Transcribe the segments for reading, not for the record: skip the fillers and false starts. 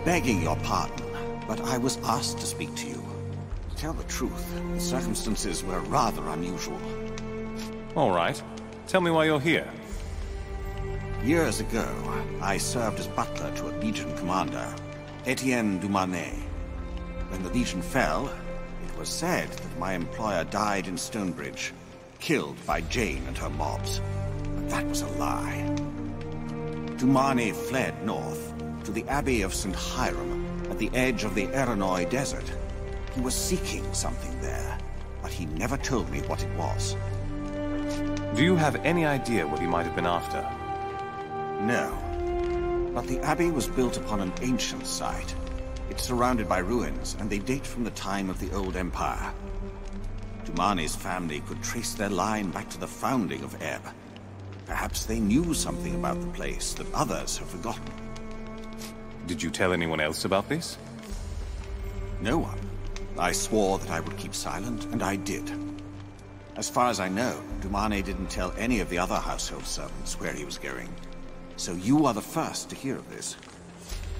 begging your pardon, but I was asked to speak to you. To tell the truth, the circumstances were rather unusual. All right. Tell me why you're here. Years ago, I served as butler to a Legion commander, Etienne Dumanet. When the Legion fell, it was said that my employer died in Stonebridge, killed by Jane and her mobs. But that was a lie. Dumanet fled north to the Abbey of St. Hiram at the edge of the Erinoy Desert. He was seeking something there, but he never told me what it was. Do you have any idea what he might have been after? No. But the Abbey was built upon an ancient site. It's surrounded by ruins, and they date from the time of the Old Empire. Dumanet's family could trace their line back to the founding of Ebb. Perhaps they knew something about the place that others have forgotten. Did you tell anyone else about this? No one. I swore that I would keep silent, and I did. As far as I know, Dumanet didn't tell any of the other household servants where he was going. So you are the first to hear of this.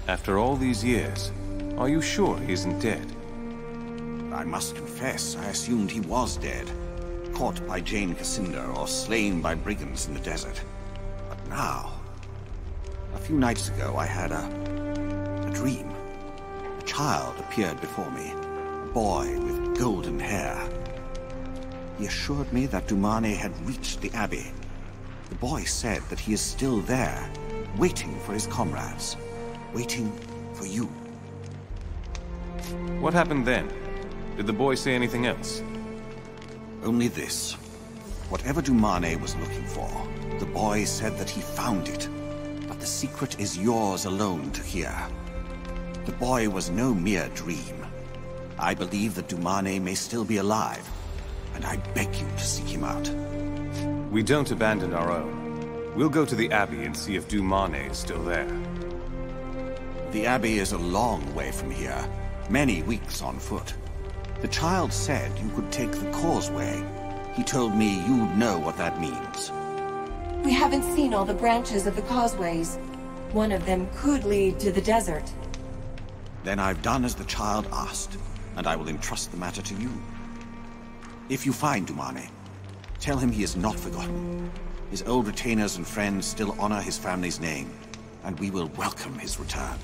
After all these years, are you sure he isn't dead? I must confess, I assumed he was dead. Caught by Jane Cassinda or slain by brigands in the desert. But now... A few nights ago, I had a dream. A child appeared before me. A boy with golden hair. He assured me that Dumanet had reached the Abbey. The boy said that he is still there, waiting for his comrades. Waiting for you. What happened then? Did the boy say anything else? Only this. Whatever Dumanet was looking for, the boy said that he found it. But the secret is yours alone to hear. The boy was no mere dream. I believe that Dumanet may still be alive, and I beg you to seek him out. We don't abandon our own. We'll go to the Abbey and see if Dumanet is still there. The Abbey is a long way from here, many weeks on foot. The child said you could take the causeway. He told me you'd know what that means. We haven't seen all the branches of the causeways. One of them could lead to the desert. Then I've done as the child asked, and I will entrust the matter to you. If you find Dumanet, tell him he is not forgotten. His old retainers and friends still honor his family's name, and we will welcome his return.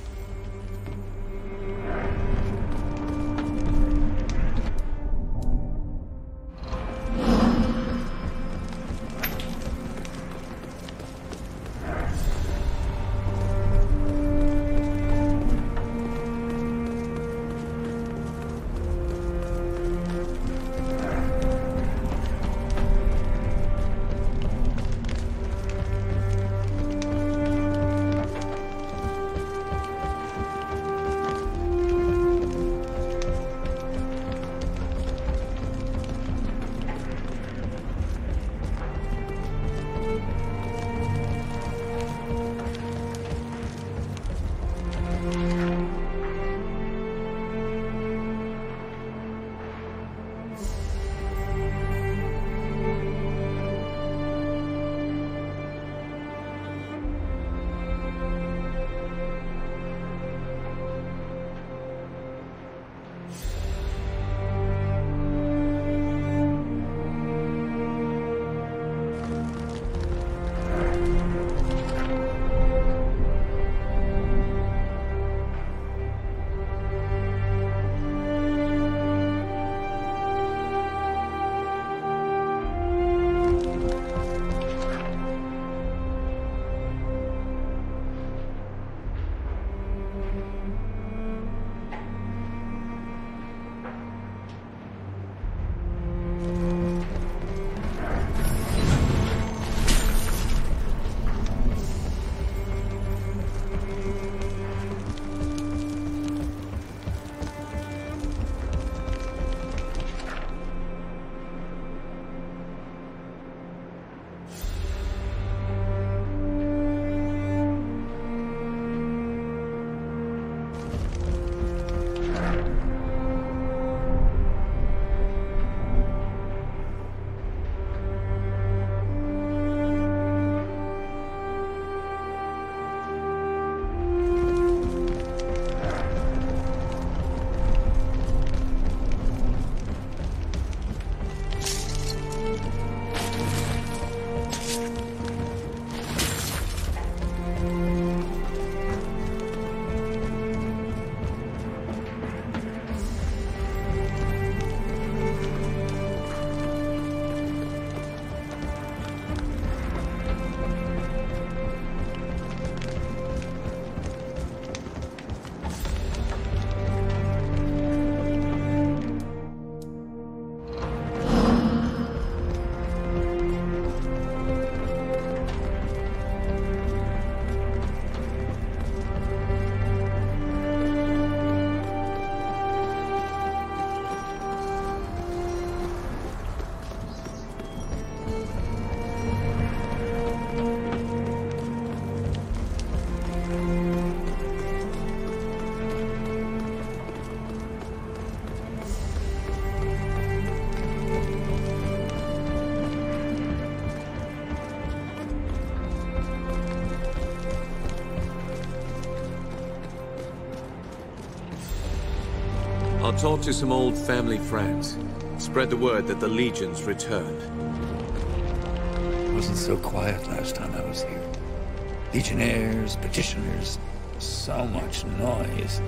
I'll talk to some old family friends. Spread the word that the Legion's returned. It wasn't so quiet last time I was here. Legionnaires, petitioners, so much noise.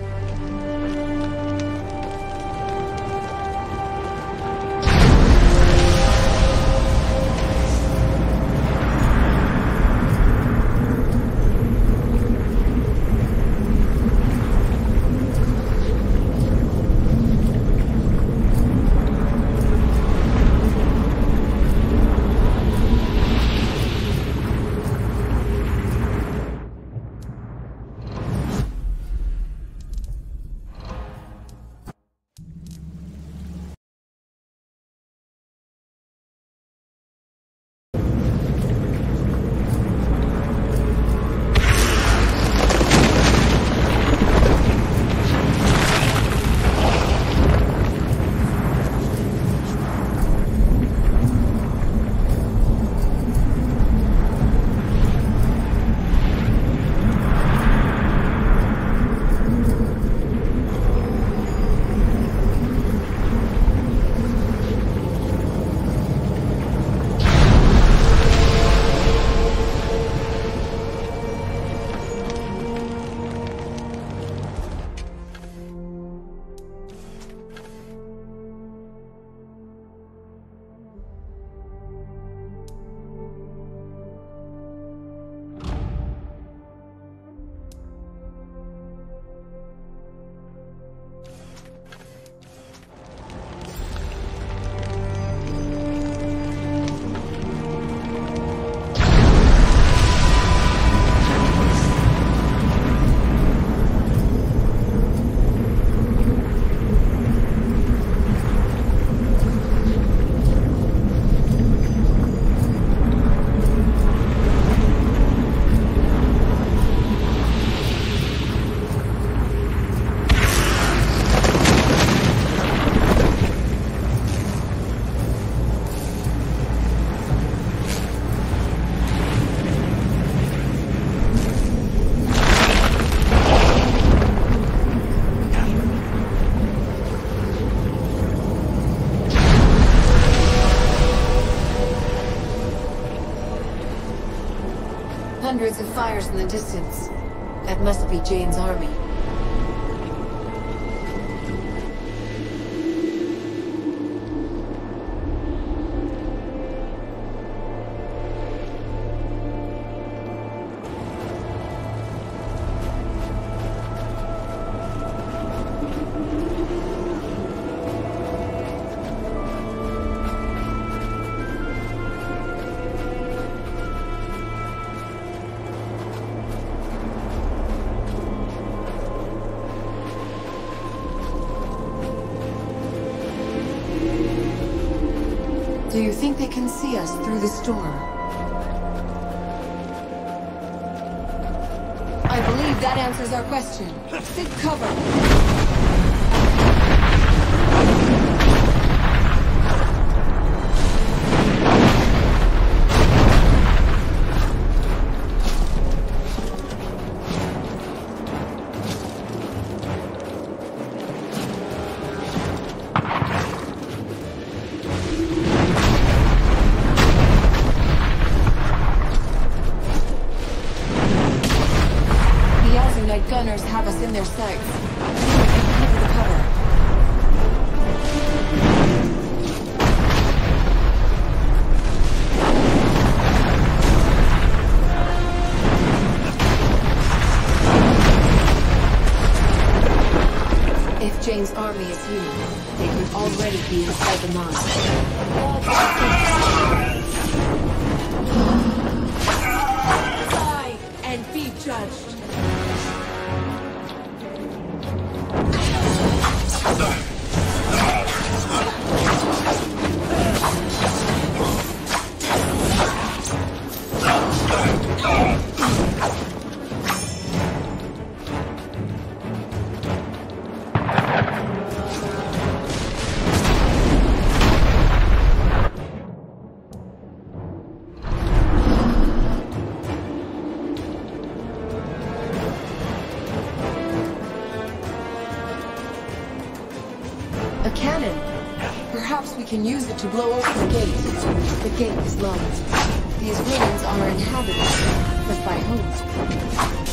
Hundreds of fires in the distance. That must be Jane's army. Do you think they can see us through the storm? I believe that answers our question. Seek cover. Gunners have us in their sights. Cover the cover. If Jane's army is here, they could already be inside the mine. Die and be judged. cannon. Perhaps we can use it to blow open the gate. The gate is locked. These ruins are inhabited, but by whom?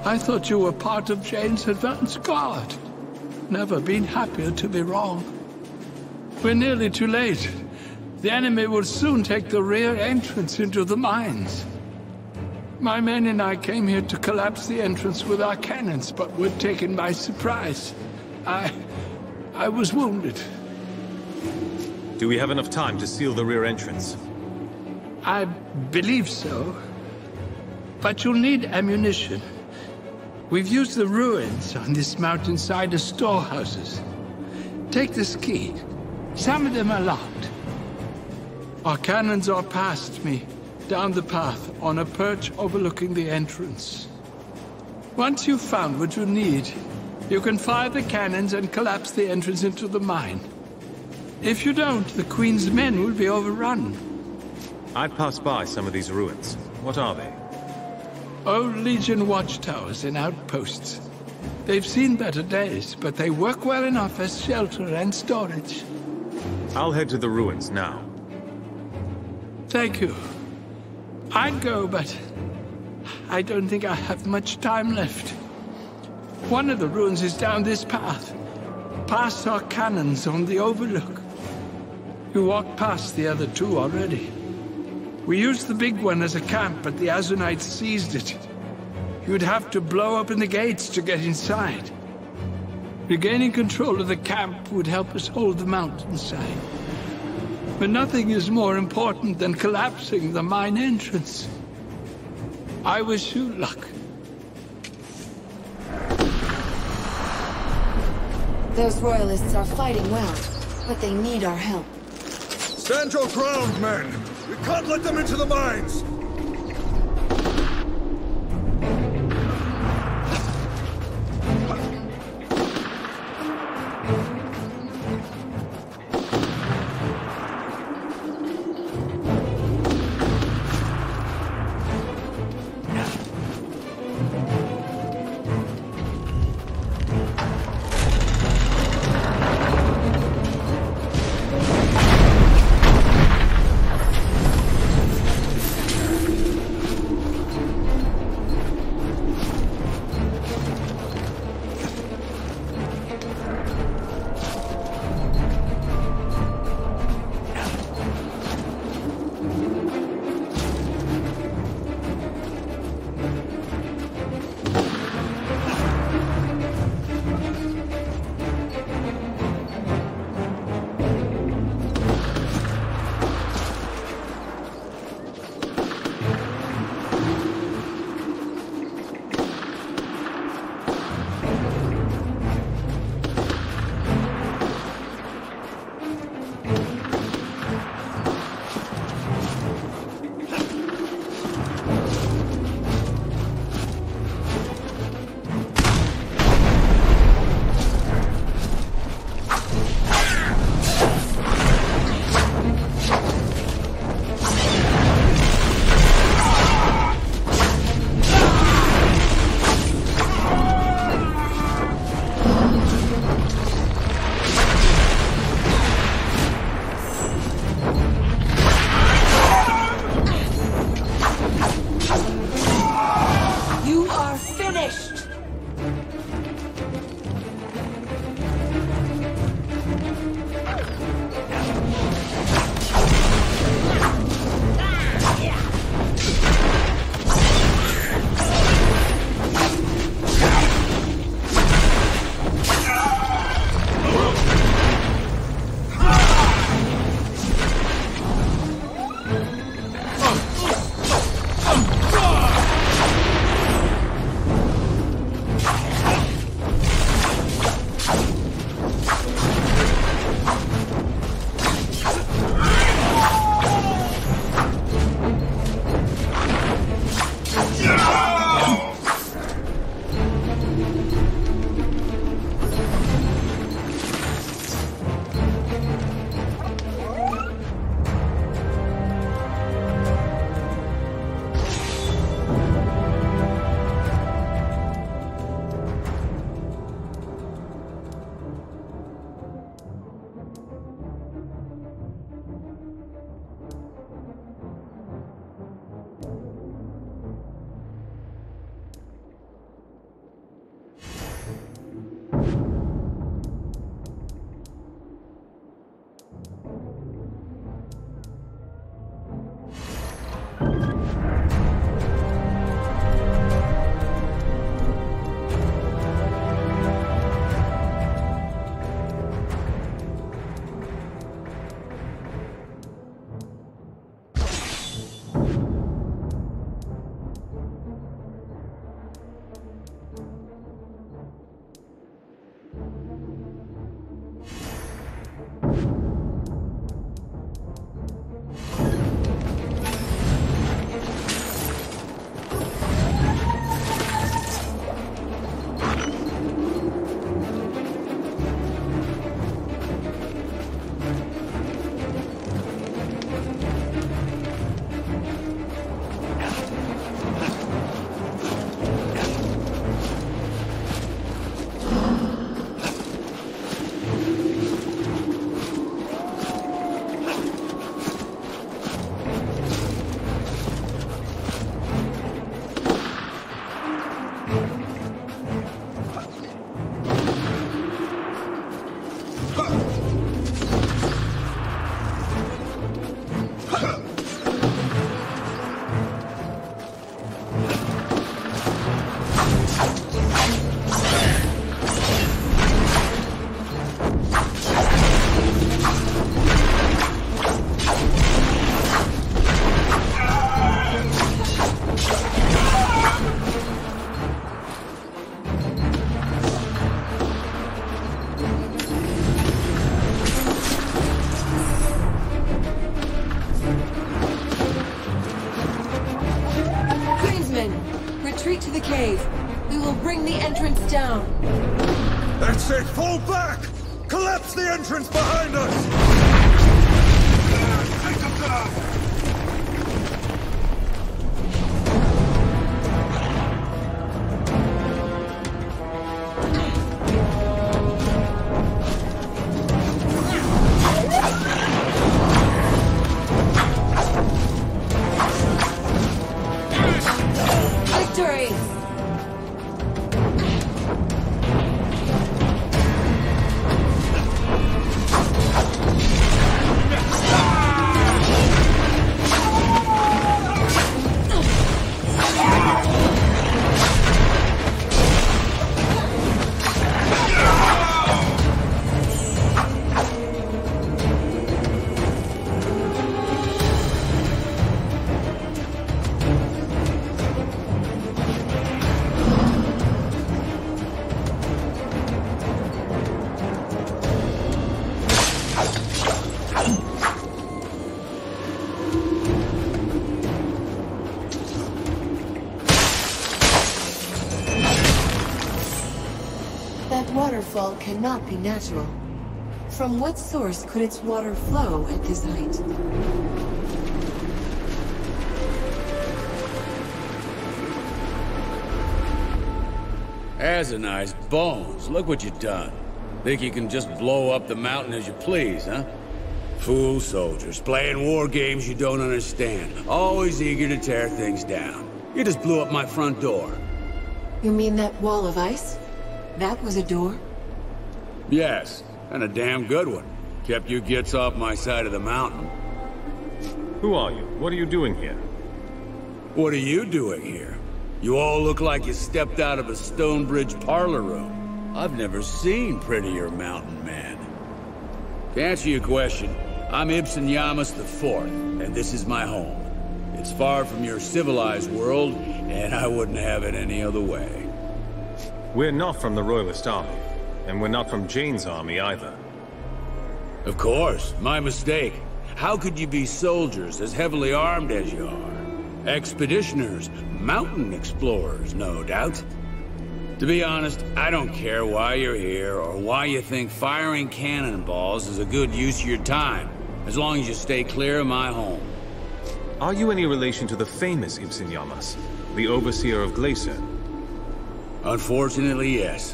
I thought you were part of Jane's advance guard. Never been happier to be wrong. We're nearly too late. The enemy will soon take the rear entrance into the mines. My men and I came here to collapse the entrance with our cannons, but were taken by surprise. I was wounded. Do we have enough time to seal the rear entrance? I believe so. But you'll need ammunition. We've used the ruins on this mountainside as storehouses. Take this key. Some of them are locked. Our cannons are past me, down the path, on a perch overlooking the entrance. Once you've found what you need, you can fire the cannons and collapse the entrance into the mine. If you don't, the Queen's men will be overrun. I've passed by some of these ruins. What are they? Old Legion watchtowers and outposts. They've seen better days, but they work well enough as shelter and storage. I'll head to the ruins now. Thank you. I'd go, but I don't think I have much time left. One of the ruins is down this path, past our cannons on the overlook. You walked past the other two already. We used the big one as a camp, but the Azunites seized it. You'd have to blow open the gates to get inside. Regaining control of the camp would help us hold the mountainside. But nothing is more important than collapsing the mine entrance. I wish you luck. Those royalists are fighting well, but they need our help. Stand your ground, men! We can't let them into the mines! down. That's it! Fall back! Collapse the entrance behind us! Take them down! Victory! That waterfall cannot be natural. From what source could its water flow at this height? Asinized bones, look what you've done. Think you can just blow up the mountain as you please, huh? Fool soldiers, playing war games you don't understand. Always eager to tear things down. You just blew up my front door. You mean that wall of ice? That was a door? Yes, and a damn good one. Kept you gits off my side of the mountain. Who are you? What are you doing here? What are you doing here? You all look like you stepped out of a Stonebridge parlor room. I've never seen prettier mountain man. To answer your question, I'm Ibsen Yamas IV, and this is my home. It's far from your civilized world, and I wouldn't have it any other way. We're not from the Royalist Army, and we're not from Jane's army either. Of course, my mistake. How could you be soldiers as heavily armed as you are? Expeditioners, mountain explorers, no doubt. To be honest, I don't care why you're here or why you think firing cannonballs is a good use of your time, as long as you stay clear of my home. Are you any relation to the famous Ibsen Yamas, the overseer of Glacier? Unfortunately, yes.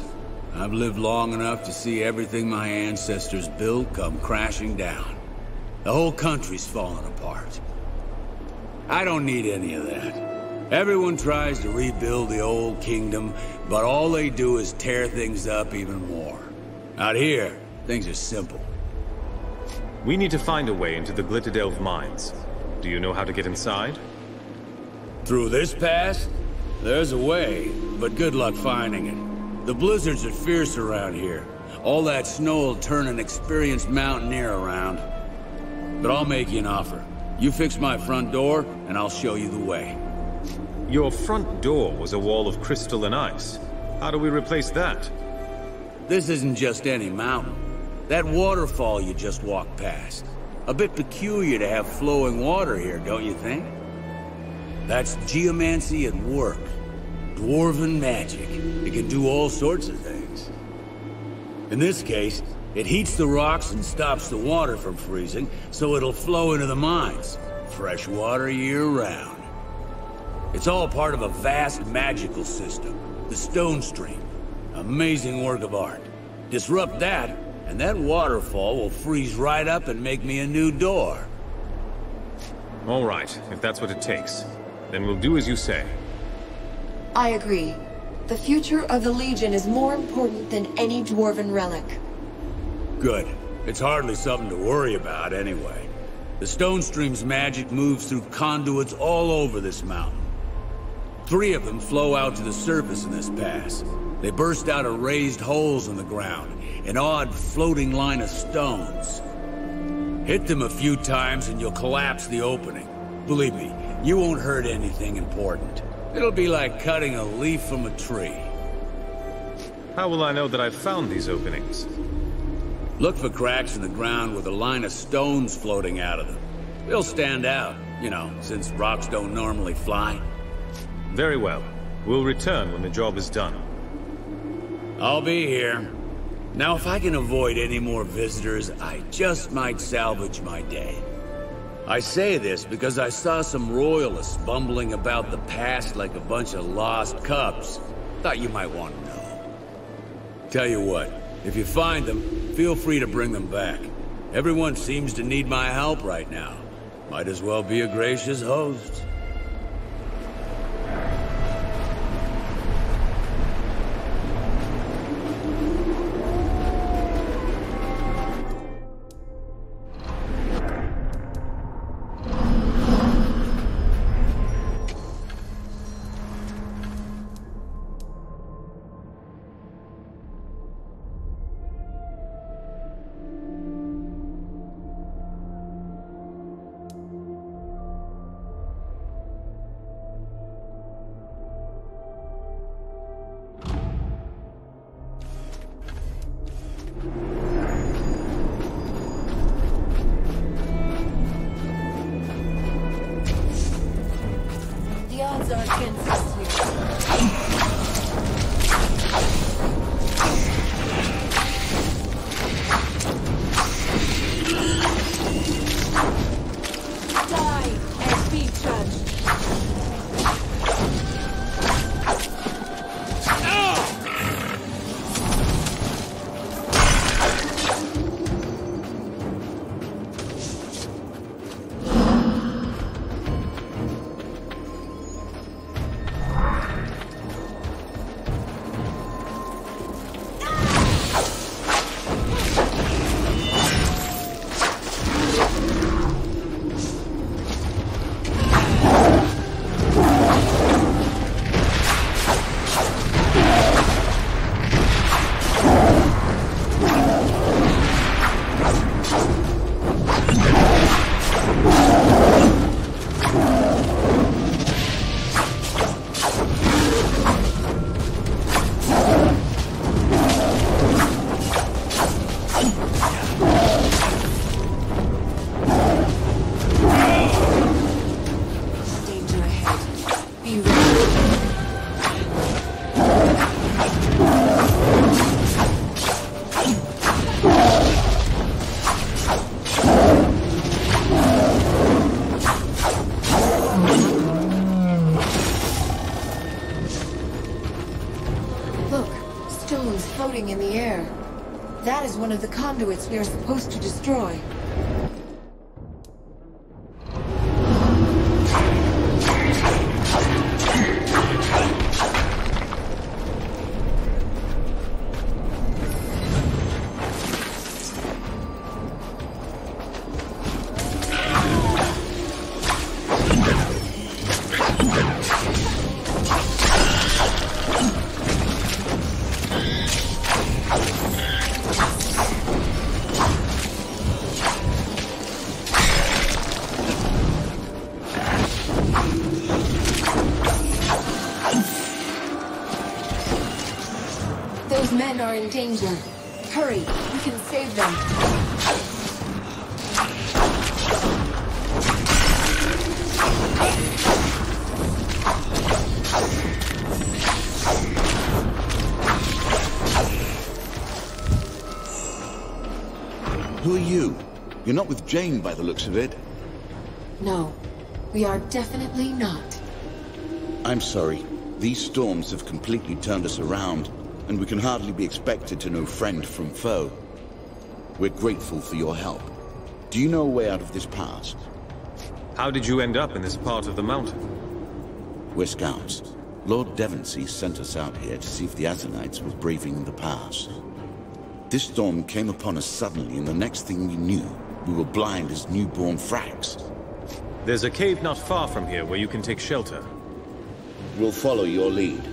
I've lived long enough to see everything my ancestors built come crashing down. The whole country's falling apart. I don't need any of that. Everyone tries to rebuild the old kingdom, but all they do is tear things up even more. Out here, things are simple. We need to find a way into the Glitterdelve mines. Do you know how to get inside? Through this pass? There's a way, but good luck finding it. The blizzards are fierce around here. All that snow will turn an experienced mountaineer around. But I'll make you an offer. You fix my front door, and I'll show you the way. Your front door was a wall of crystal and ice. How do we replace that? This isn't just any mountain. That waterfall you just walked past. A bit peculiar to have flowing water here, don't you think? That's geomancy at work. Dwarven magic. It can do all sorts of things. In this case, it heats the rocks and stops the water from freezing, so it'll flow into the mines. Fresh water year-round. It's all part of a vast magical system. The Stone Stream. Amazing work of art. Disrupt that, and that waterfall will freeze right up and make me a new door. All right, if that's what it takes. Then we'll do as you say. I agree. The future of the Legion is more important than any Dwarven relic. Good. It's hardly something to worry about, anyway. The Stone Stream's magic moves through conduits all over this mountain. 3 of them flow out to the surface in this pass. They burst out of raised holes in the ground, an odd floating line of stones. Hit them a few times and you'll collapse the opening. Believe me, you won't hurt anything important. It'll be like cutting a leaf from a tree. How will I know that I've found these openings? Look for cracks in the ground with a line of stones floating out of them. They'll stand out, you know, since rocks don't normally fly. Very well. We'll return when the job is done. I'll be here. Now, if I can avoid any more visitors, I just might salvage my day. I say this because I saw some royalists bumbling about the past like a bunch of lost cubs. Thought you might want to know. Tell you what, if you find them, feel free to bring them back. Everyone seems to need my help right now. Might as well be a gracious host. In the air. That is one of the conduits we are supposed to destroy. Those men are in danger. Hurry, we can save them. Who are you? You're not with Jane by the looks of it. No, we are definitely not. I'm sorry. These storms have completely turned us around, and we can hardly be expected to know friend from foe. We're grateful for your help. Do you know a way out of this pass? How did you end up in this part of the mountain? We're scouts. Lord Devonsey sent us out here to see if the Azanites were braving the pass. This storm came upon us suddenly, and the next thing we knew, we were blind as newborn frags. There's a cave not far from here where you can take shelter. We'll follow your lead.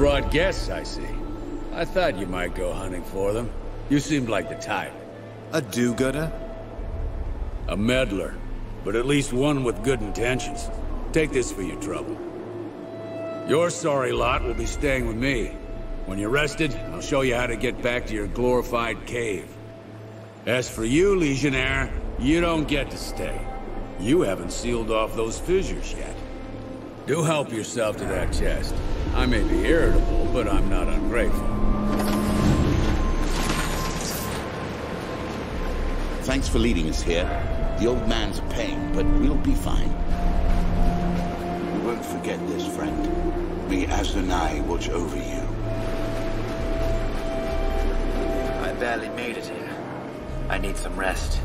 brought guests, I see. I thought you might go hunting for them. You seemed like the type. A do-gooder? A meddler, but at least one with good intentions. Take this for your trouble. Your sorry lot will be staying with me. When you're rested, I'll show you how to get back to your glorified cave. As for you, Legionnaire, you don't get to stay. You haven't sealed off those fissures yet. Do help yourself to that chest. I may be irritable, but I'm not ungrateful. Thanks for leading us here. The old man's a pain, but we'll be fine. We won't forget this, friend. May Azunai watch over you. I barely made it here. I need some rest.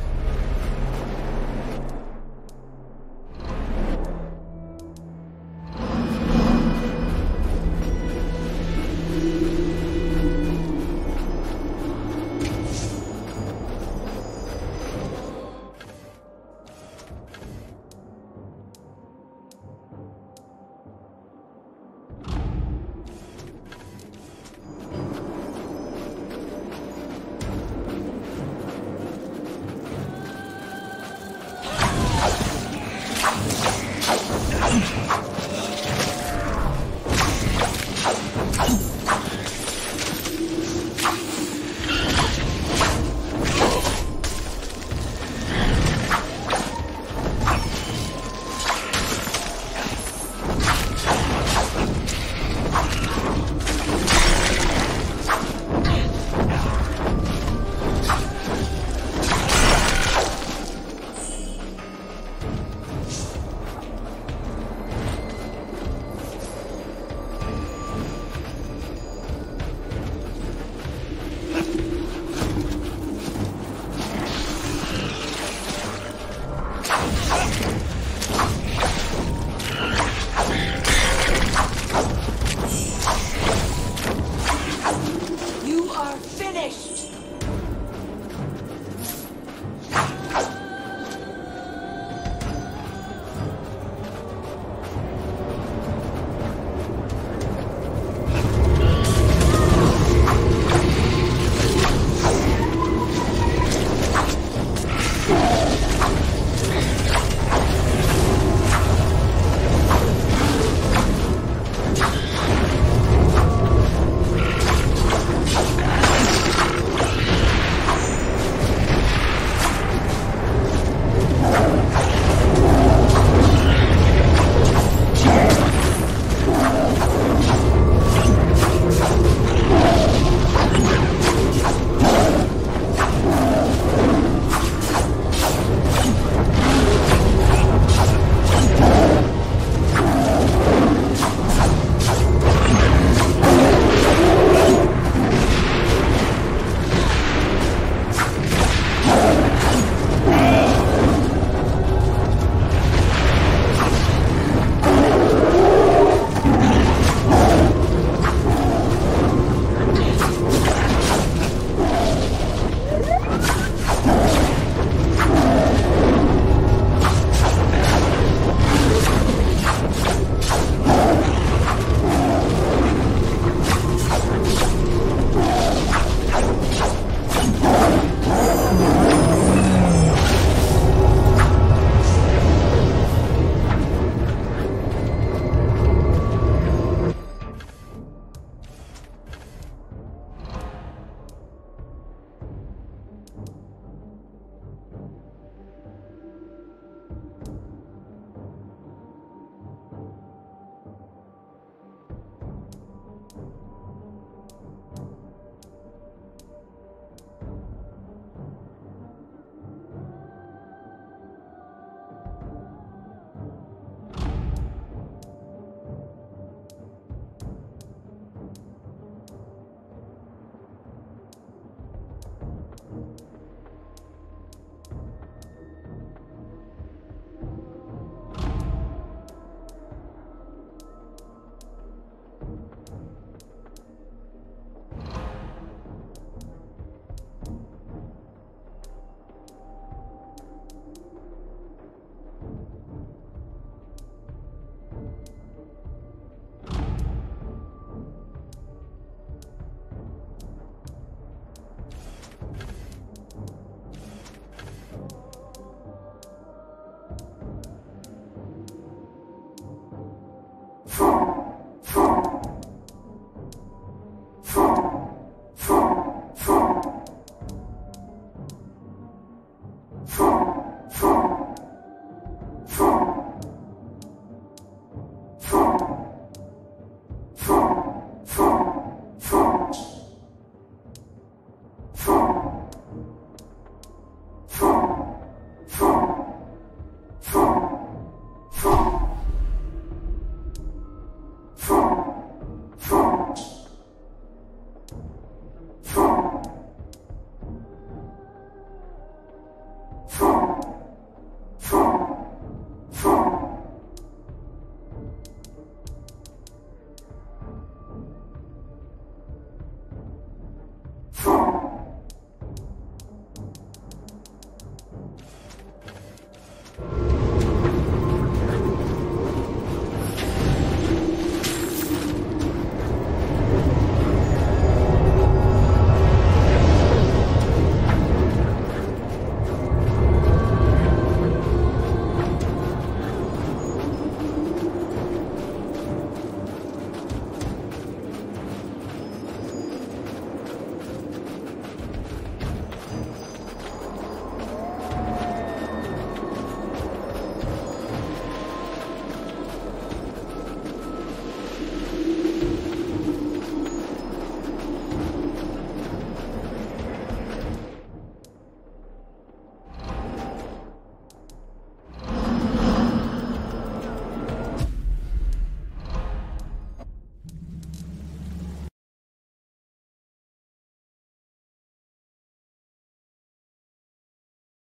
here.